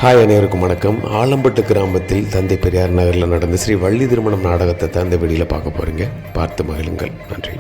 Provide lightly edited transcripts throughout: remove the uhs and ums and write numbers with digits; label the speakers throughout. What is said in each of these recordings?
Speaker 1: Hi, அனைவருக்கும் வணக்கம். ஆலம்பட்டு கிராமத்தில் தந்தை பெரியார் நகரில் நடந்த ஸ்ரீ வள்ளி திருமணம் நாடகத்தை தான் இந்த வீடியோவில் பார்க்க போகிறீங்க. பார்த்து மகிழுங்கள். நன்றி.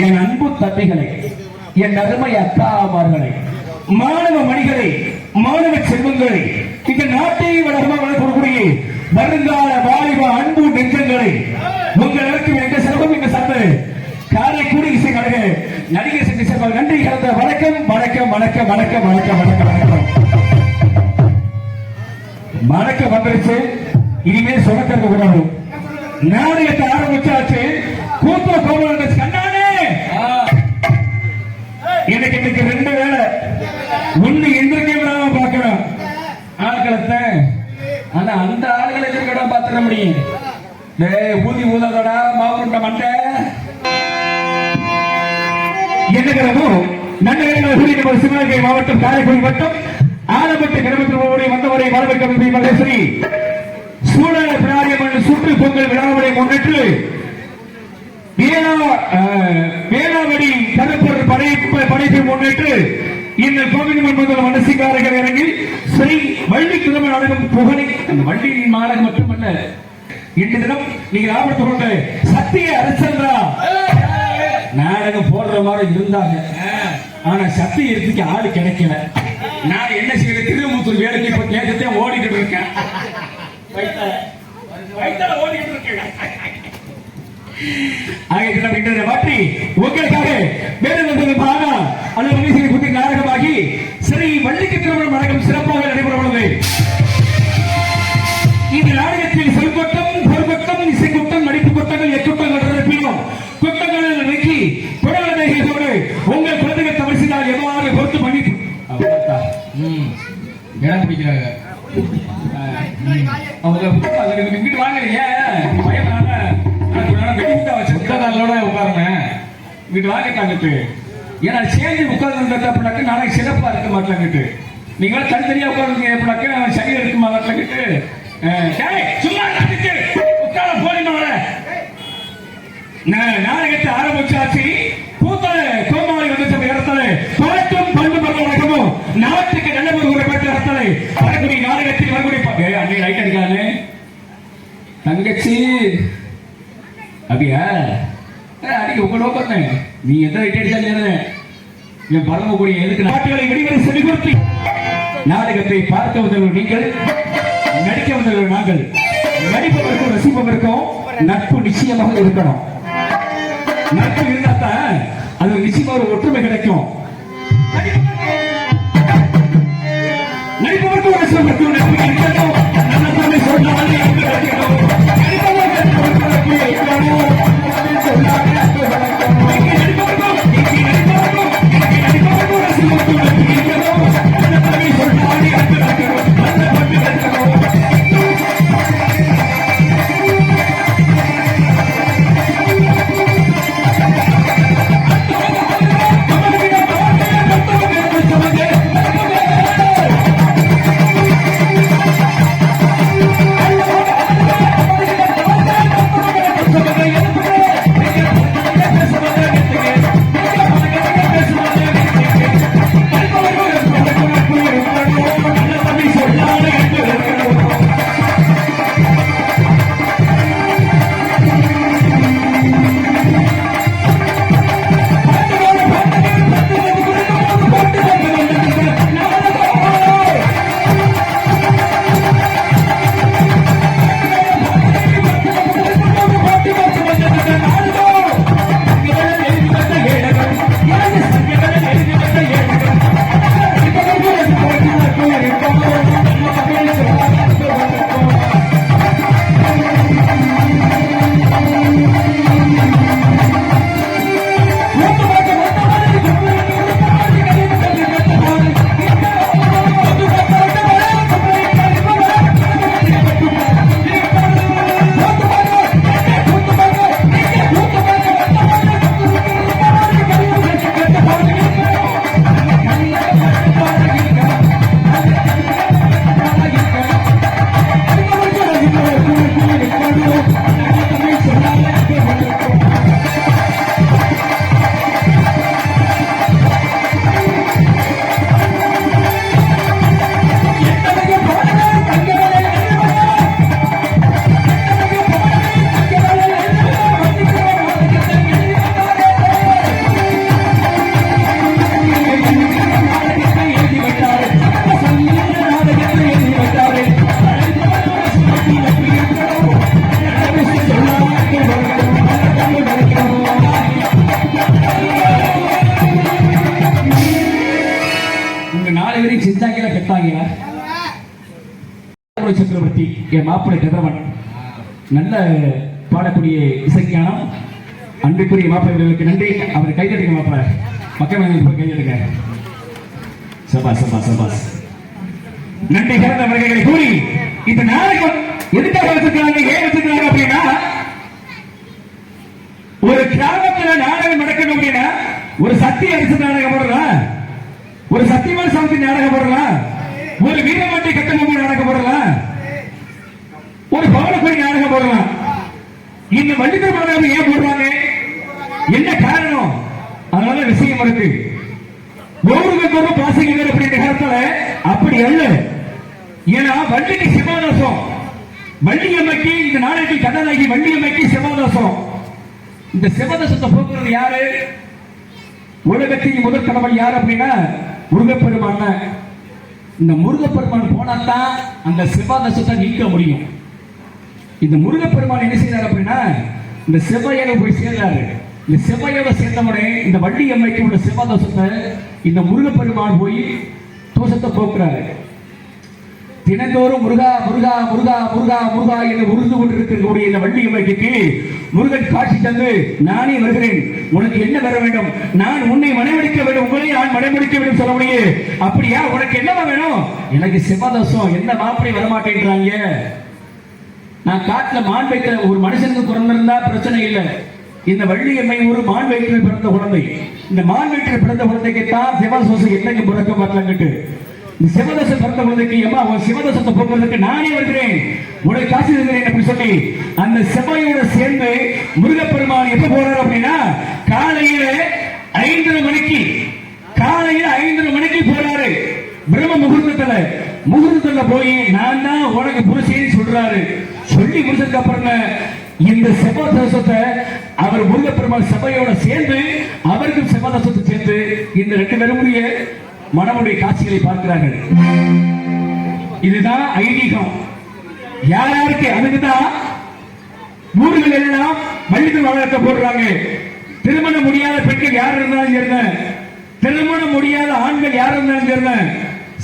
Speaker 2: என் அன்பு தம்பிகளை, என் அருமை அக்காமார்களை, மாணவ மணிகளை, மாணவ செல்வங்களை, இந்த நாட்டை வளர்மாக வளர்க்கக்கூடிய வருங்கால வாலிப அன்பு நெஞ்சங்களை, உங்களுக்கு எங்க சிறப்பும் எங்க சந்தை காரைக்குடி இசை கழக நடிகர் சங்க சிறப்பாக நன்றி கலந்த வணக்கம் வணக்கம் வணக்கம் வணக்கம் வணக்கம் வணக்கம் வணக்கம் வணக்கம் வந்துருச்சு. இனிமேல் சொன்னதற்கு கூடாது. நாடகத்தை ஆரம்பிச்சாச்சு. கூத்துற கோபுரம் கண்ணானே எனக்கு இன்னைக்கு 2 வேலை. ஒண்ணு எந்திரிக்க பாக்கிறோம் ஆட்களத்தை. ஆனா அந்த ஆளுகளை எதிர்க்க பாத்துக்க முடியும். ஊதி ஊதாதோட மாவுண்ட மண்டை என்னகிறதோ நன்மை சிவகங்கை மாவட்டம் காரைக்குடி வட்டம் ஆலம்பட்டு கிராமத்தில் வந்தவரை வரவேற்க மகேஸ்வரி சூழல பிராரியம்மன் சுற்று பொங்கல் விழாவை முன்னிட்டு வேளாவடி கருப்பொருள் படைப்பை முன்னிட்டு இந்த கோவில் முதல் மனசிக்காரர்கள் இறங்கி ஸ்ரீ வள்ளி திருமண நாடகம் புகழை வள்ளி நாடகம் மட்டுமல்ல, இன்று தினம் நீங்க ஞாபகத்துக் கொண்ட சத்திய அரசன்றா நாடகம் போடுற மாதிரி இருந்தாங்க. ஆனா சக்தி இருக்கு ஆளு கிடைக்கல. நான் என்ன செய்யற திருமுத்தூர் வேலைக்கு இப்ப கேட்டதே ஓடிக்கிட்டு இருக்கேன். ஓடிக்கிட்டு இருக்கேன். மாற்றி உங்களுக்காக நாடகமாகி ஸ்ரீ வள்ளிக்கு திருமணம் நாடகம் சிறப்பாக நடைபெறுகிறது. இந்த நாடகத்தில் சொல்கொட்டம், பொருட்கொட்டம், இசைக்குட்டம், நடிப்பு கொட்டங்கள், எக்குட்டங்கள் பிரிவும் குட்டங்களில் நீக்கி குடலோடு உங்கள் குழந்தைகள் தவறினால் எவ்வாறு பொறுத்து பண்ணி இடம் பிடிக்கிறாங்க. இங்கிட்டு வாங்குறீங்க பயனால உட்காருங்க. இங்கிட்டு வாங்கிட்டாங்கிட்டு. ஏன்னா சேர்ந்து உட்கார்ந்து இருந்தாக்க நாளைக்கு சிறப்பா இருக்க மாட்டாங்கிட்டு. நீங்களும் தனித்தனியா உட்கார்ந்து எப்படாக்க சரியா இருக்க மாட்டாங்கிட்டு. சும்மா உட்கார போறீங்க. நாடகத்தை ஆரம்பிச்சாச்சு. கூத்தல கோமாளி வந்து இடத்துல பழக்கம் பண்பு பழக்கமும் நாட்டுக்கு நல்ல ஒரு பெற்ற இடத்துல வரக்கூடிய நாடகத்தில் வரக்கூடிய அன்னை ரைட் அடிக்கானே தங்கச்சி அப்படியா அன்னைக்கு உங்க நோக்கம் நீ எந்த ரைட் அடிச்சாலும் என் பரமக்கூடிய எதுக்கு நாட்டுகளை வெளிவரை சொல்லி கொடுத்து நாடகத்தை பார்க்க வந்தவர்கள் நீங்கள், நடிக்க வந்தவர்கள் நாங்கள். நடிப்பதற்கும் ரசிப்பதற்கும் நட்பு நிச்சயமாக இருக்கணும். நட்பு இருந்தாத்தான் அது நிச்சயமா ஒரு ஒற்றுமை கிடைக்கும். நடிப்பதற்கும் ரசிப்பதற்கும் நட்பு இருக்கணும். நல்ல சொன்னாலே சக்கரவர்த்தி என் மாப்பிள்ளை கதிரவன் நல்ல பாடக்கூடிய இசைஞானம். அன்புக்குரிய மாப்பிள்ளைகளுக்கு நன்றி. அவர் கைதட்டுங்க மாப்பிள்ளை, மக்கள் கைதட்டுங்க. சபாஸ் சபாஸ் சபாஸ். நன்றி கலந்த வருகைகளை கூறி இந்த நாடகம் எதுக்காக வச்சிருக்காங்க, ஏன் வச்சிருக்காங்க அப்படின்னா, ஒரு கிராமத்துல நாடகம் நடக்கணும் அப்படின்னா ஒரு சக்தி அரசு நாடகம் போடலாம், ஒரு சத்தியமான சாமி நாடகம் போடலாம், ஒரு வீரமாட்டி கட்டபொம்மன் நாடகம் போடலாம், ஒரு பவனக்குடி நாடகம் போடலாம். இந்த வள்ளித்திர நாடகம் ஏன் போடுறாங்க, என்ன காரணம்? அதனால விஷயம் இருக்கு. ஒவ்வொருவருக்கு ஒரு பாசங்க அப்படின்ற காலத்துல அப்படி அல்ல. ஏன்னா வள்ளிக்கு சிவாதோஷம், வள்ளியம்மைக்கு இந்த நாடகத்தில் கதாநாயகி வள்ளியம்மைக்கு சிவாதோஷம். இந்த சிவாதோஷத்தை போக்குறது யாரு? உலகத்தின் முதல் கடவுள் யார் அப்படின்னா முருகப்பெருமான. இந்த முருகப்பெருமான் போனாதான் அந்த சிவாதோஷத்தை நீக்க முடியும். இந்த முருகப்பெருமான் என்ன செய்யறாரு அப்படின்னா இந்த செவ்வாயோட போய் சேர்றாரு. இந்த செவ்வாயோட சேர்ந்தவுடனே இந்த வள்ளி அம்மைக்கு உள்ள சிவாதோஷத்தை இந்த முருகப்பெருமான் போய் தோஷத்தை போக்குறாரு. தினந்தோறும் முருகா முருகா முருகா முருகா முருகா என்று உருது கொண்டிருக்கக்கூடிய இந்த வள்ளி அம்மைக்கு முருகன் காட்சி தந்து, நானே வருகிறேன், உனக்கு என்ன வர வேண்டும், நான் உன்னை மனைவிடிக்க வேண்டும், உங்களை நான் மனைவிடிக்க வேண்டும் சொல்ல முடியும். அப்படியா, உனக்கு என்னவா வேணும்? எனக்கு சிவதோஷம், என்ன மாப்பிளை வரமாட்டேன்றாங்க. நான் காட்டுல மான் வைக்கிற ஒரு மனுஷனுக்கு குறந்திருந்தா பிரச்சனை இல்லை, இந்த வள்ளியம்மை ஒரு மான் வயிற்றில் பிறந்த குழந்தை. இந்த மான் வயிற்றில் பிறந்த குழந்தைக்கு தான் சிவதோஷம் என்னைக்கு பிறக்க வரலங்கிட்டு இந்த சிவதோஷம் பிறந்த குழந்தைக்கு அம்மா உன் சிவதோஷத்தை போக்குறதுக்கு நானே வருகிறேன், உனக்கு காசு இருக்கிறேன் அப்படின்னு சொல்லி அந்த செவ்வாயோட சேர்ந்து முருகப்பெருமான் எப்ப போறாரு அப்படின்னா காலையில 5:30 மணிக்கு போறாரு. பிரம்ம முகூர்த்தத்துல போய் நான் தான் உனக்கு புருஷன் சொல்றாரு. சொல்லி முடிச்சதுக்கு அப்புறம் இந்த செவ்வாதோஷத்தை அவர் முருகப்பெருமான் சபையோட சேர்ந்து அவருக்கும் செவ்வாதோஷத்தை சேர்ந்து இந்த 2 பேருடைய மனமுடைய காட்சிகளை பார்க்கிறார்கள். இதுதான் ஐதீகம். யாருக்கு அதுக்குதான் ஊர்கள் எல்லாம் வள்ளித்து வளர்க்க போடுறாங்க. திருமணம் முடியாத பெண்கள் யார் இருந்தாலும் சரிங்க, திருமணம் முடியாத ஆண்கள் யார் இருந்தாலும் சரிங்க,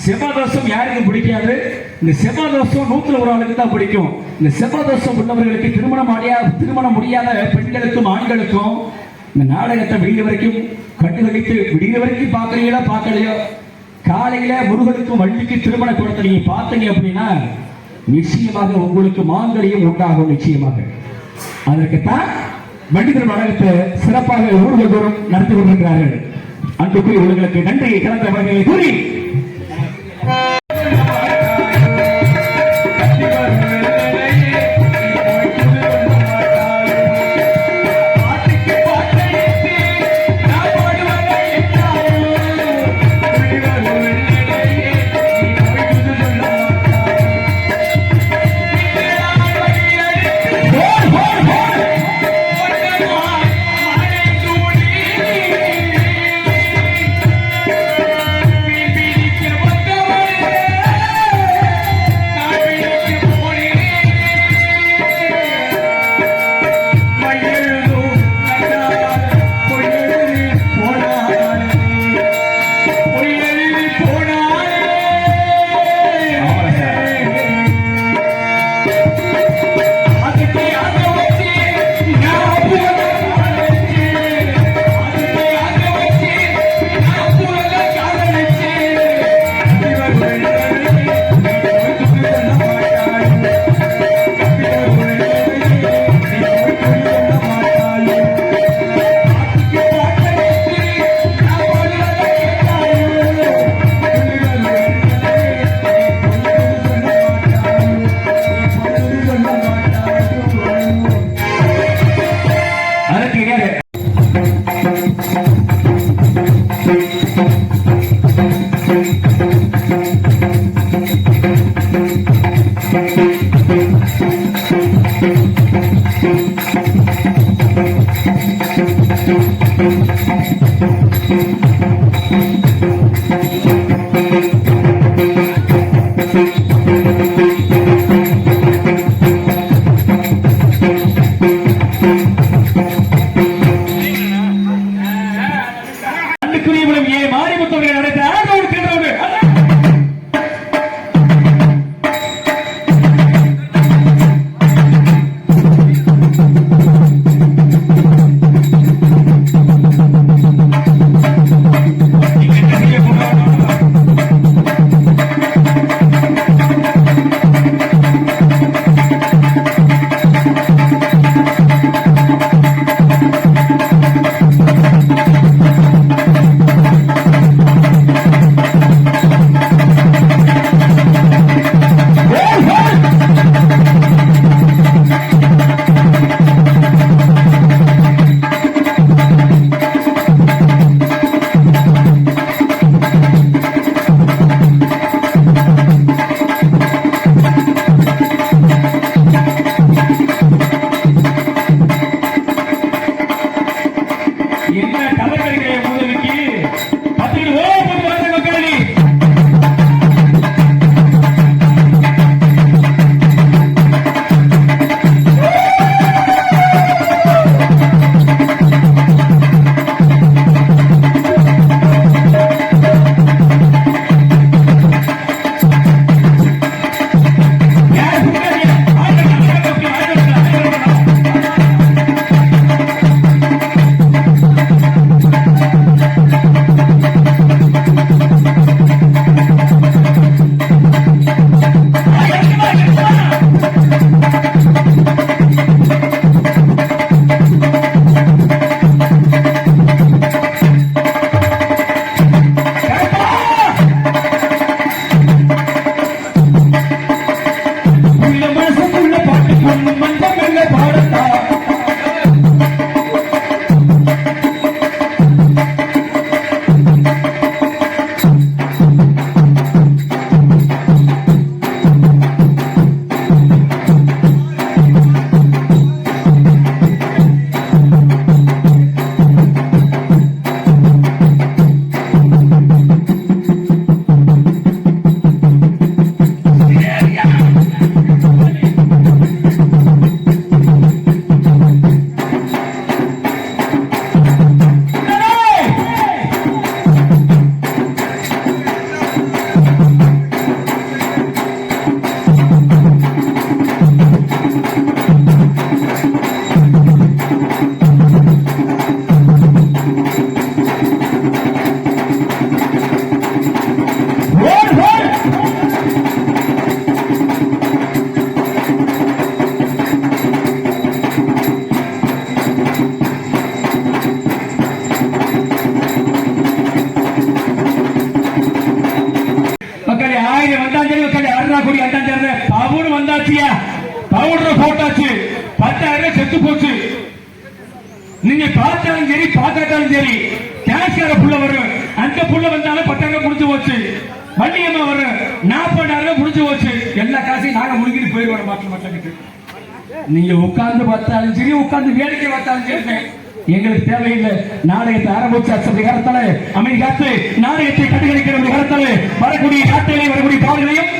Speaker 2: செவ்வாதோஷம் யாருக்கு பிடிக்காது? இந்த செவ்வாதோஷம் 100 ஆளுக்கு தான் பிடிக்கும். இந்த செவ்வாதோஷம் உள்ளவர்களுக்கு திருமணம் முடியாத பெண்களுக்கும் ஆண்களுக்கும் இந்த நாடகத்தை விடிய வரைக்கும் கண்டு வைத்து விடிய வரைக்கும் பார்க்கலையோ காலையில முருகனுக்கும் வள்ளிக்கு திருமண கொடுத்த நீங்க பார்த்தீங்க அப்படின்னா நிச்சயமாக உங்களுக்கு மாங்கல்யம் உண்டாகும். நிச்சயமாக அதற்குத்தான் வள்ளிதர் நாடகத்தை சிறப்பாக ஊர்கள் தோறும் நடத்தி கொண்டிருக்கிறார்கள். அன்புக்குரிய உங்களுக்கு நன்றி கலந்த வகையை கூறி பவுடர் வந்தாச்சியா, பவுடர் போட்டாச்சு, 10,000 செத்து போச்சு. நீங்க பார்த்தாலும் சரி பார்க்காட்டாலும் சரி கேஷ்கார புள்ள வரும், அந்த புள்ள வந்தாலும் 10,000 முடிஞ்சு போச்சு. வண்டியம்மா வரும், 40,000 முடிஞ்சு போச்சு. எல்லா காசையும் நாங்க முடிக்கிட்டு போயிடுவோம் மாற்ற மாட்டாங்க. நீங்க உட்கார்ந்து பார்த்தாலும் சரி உட்கார்ந்து வேடிக்கை பார்த்தாலும் சரி எங்களுக்கு தேவையில்லை. நாடகத்தை ஆரம்பிச்சு அதிகாரத்தால அமைதிக்காத்து நாடகத்தை கட்டுகளிக்கிற அதிகாரத்தால வரக்கூடிய நாட்களை வரக்கூடிய பாடல்களையும்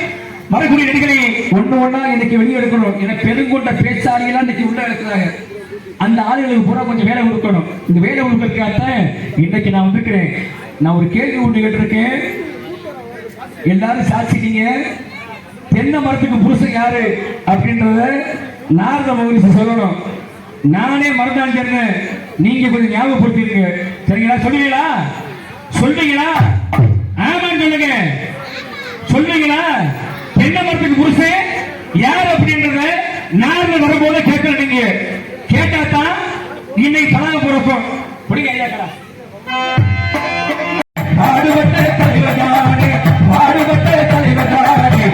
Speaker 2: வரக்கூடிய நடிகளையும் ஒண்ணு ஒண்ணா இன்னைக்கு வெளியெடுக்கணும். எனக்கு பெருங்கொண்ட பேச்சாளிகளாம் இன்னைக்கு உள்ள இருக்கிறாங்க. அந்த ஆளுகளுக்கு பூரா கொஞ்சம் வேலை கொடுக்கணும். இந்த வேலை கொடுக்கறதுக்காகத்தான் இன்னைக்கு நான் வந்திருக்கிறேன். நான் ஒரு கேள்வி ஒன்று கேட்டிருக்கேன், எல்லாரும் சாட்சிட்டீங்க. தென்னை மரத்துக்கு புருஷன் யாரு அப்படின்றத நாரத மகரிஷி சொல்லணும். நானே மறந்தாங்க, நீங்க கொஞ்சம் ஞாபகப்படுத்திருங்க. சரிங்களா? சொல்லுவீங்களா? சொல்றீங்களா? ஆமான்னு சொல்லுங்க. சொல்றீங்களா? தென்னை மரத்துக்கு புருஷன் யார் அப்படின்றத நாரத வரும்போது கேட்கணும். நீங்க கேட்டாதான் இன்னைக்கு பழக பிறக்கும். புரியுங்க ஐயா? கடா பாடுபட்ட தலைவரானே, பாடுபட்ட தலைவரானே,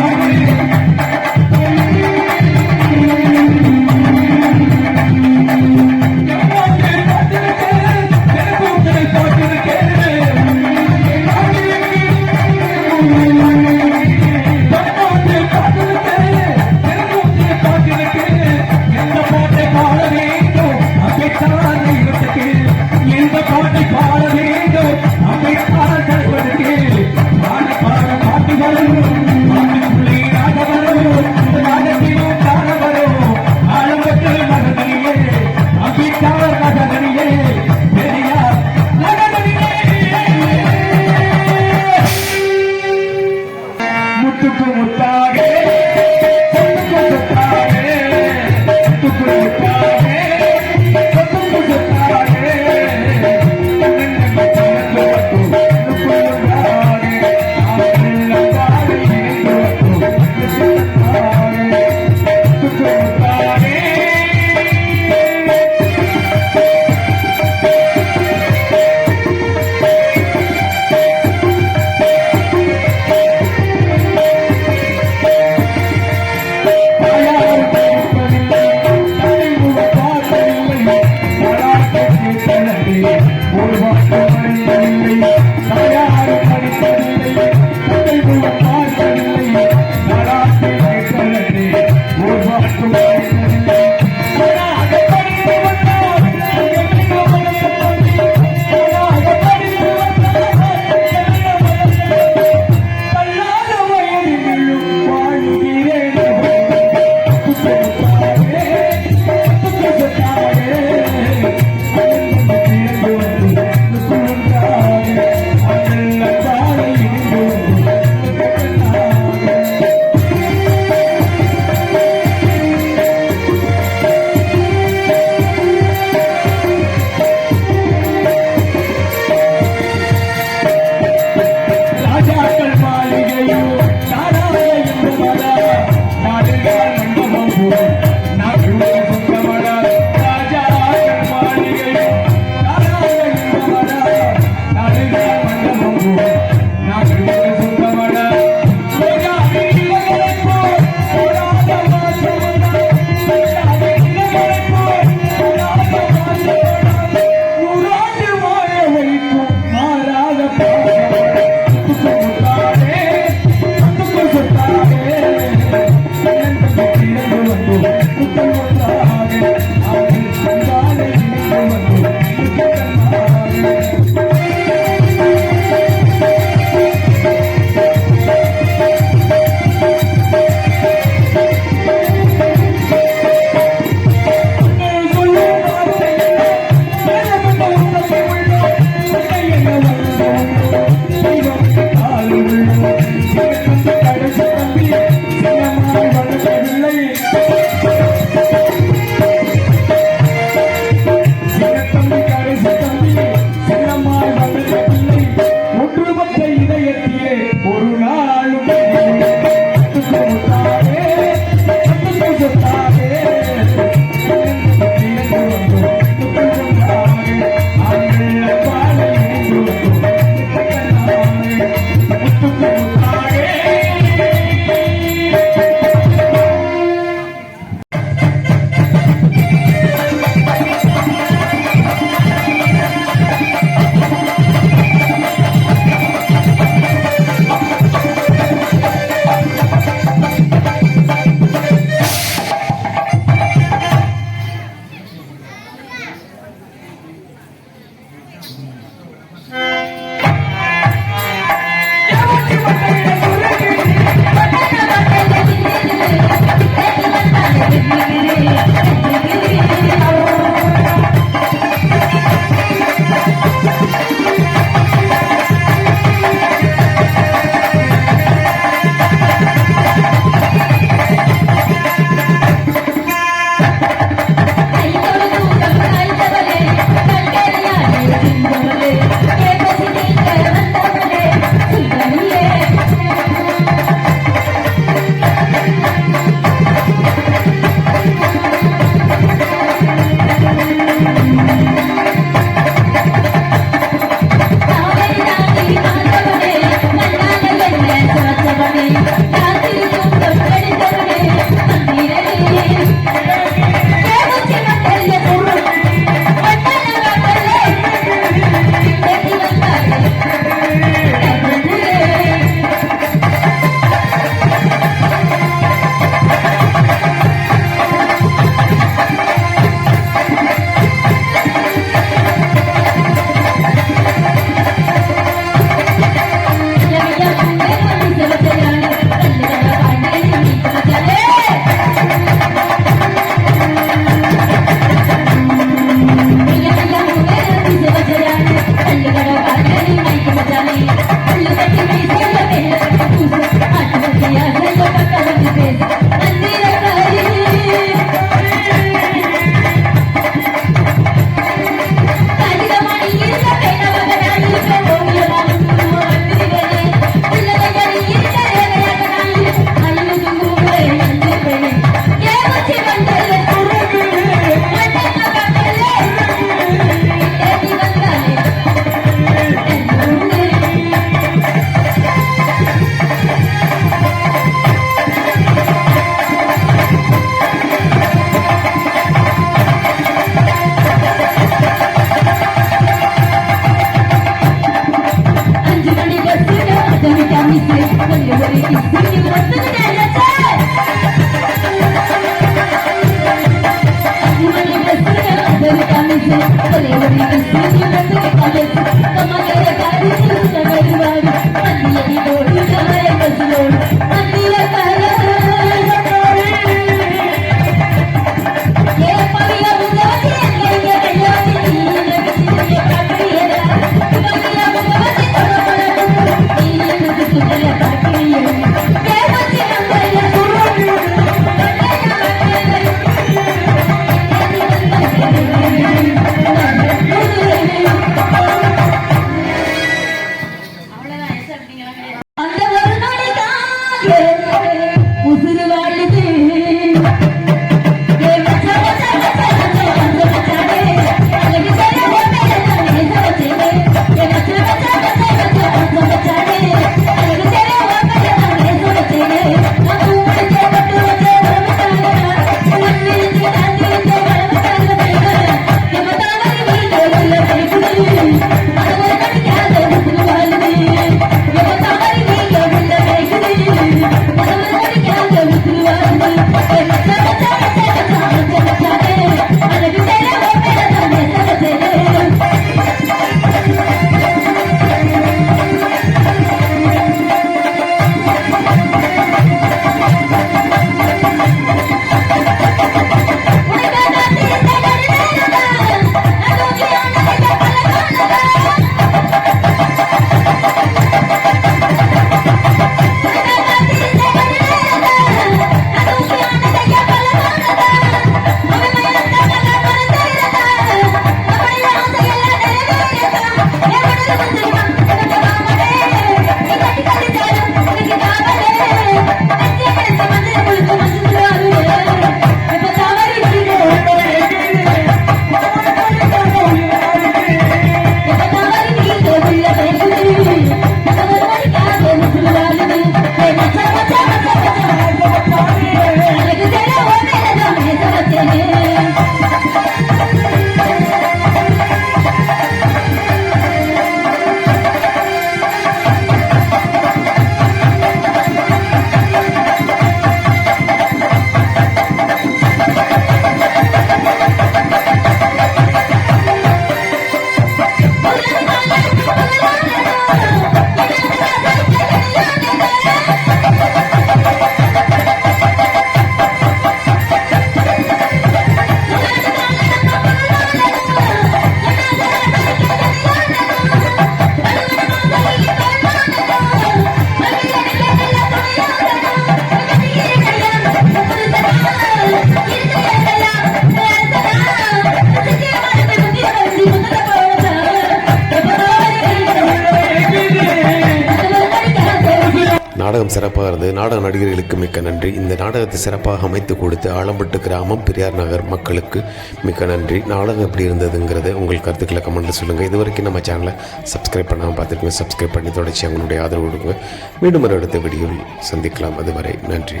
Speaker 1: நாடகம் சிறப்பாக இருந்தது. நாடக நடிகர்களுக்கு மிக்க நன்றி. இந்த நாடகத்தை சிறப்பாக அமைத்து கொடுத்து ஆலம்பட்டு கிராமம் பெரியார் நகர் மக்களுக்கு மிக்க நன்றி. நாடகம் எப்படி இருந்ததுங்கிறத உங்கள் கருத்துக்களை கமெண்ட்டில் சொல்லுங்கள். இது வரைக்கும் நம்ம சேனலை சப்ஸ்கிரைப் பண்ணாமல் பார்த்துருக்கோங்க. சப்ஸ்கிரைப் பண்ணி தொடர்ச்சி அவங்களுடைய ஆதரவு கொடுங்க. மீண்டும் ஒரு அடுத்த வீடியோவில் சந்திக்கலாம். அதுவரை நன்றி.